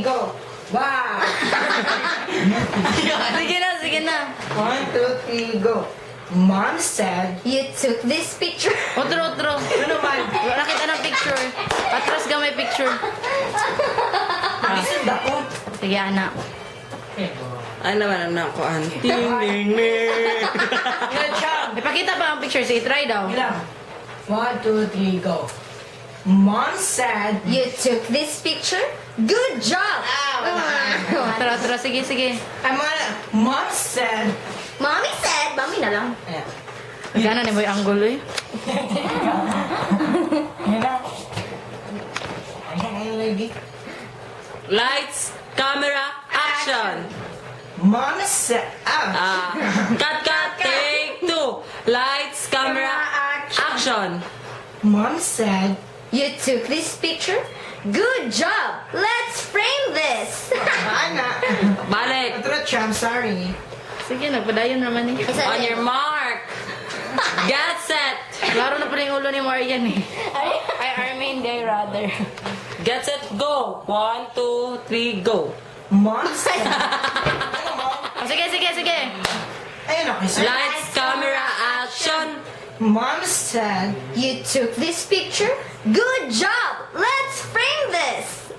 go. Wow! Sige na. 1, 2, 3, go. Mom said, You took this picture? Otro. ano naman? Wala kita ng picture. Atras ka may picture. Nakisend ako. Sige, anak. Ano naman ang nakuan? Ting, ting. Good job. Ipakita pa ang picture. Sige, try daw. Ilang? 1, 2, 3, go. Mom said, You took this picture? Good job! Atro. Sige. Mom said, Mommy said, Mommy na lang. ayan. Gana ni Boy Angulo eh. Ayan na. Ayan lagi. Lights, camera, action! Mom said, Cut, take 2. Lights, camera, action! Mom said, You took this picture? Good job! Let's frame this! Ana. Balik! Atro, I'm sorry. Sige, nagpadayon naman eh. On your mark! Get set! Laro na pala yung ulo ni Marian eh. Ay, Armin, day rather. Get set, go! 1, 2, 3, go! Mom said, ano mo? Oh, sige. Ayun ako, sir. Lights, camera, action! Mom said, You took this picture? Good job! Let's frame this!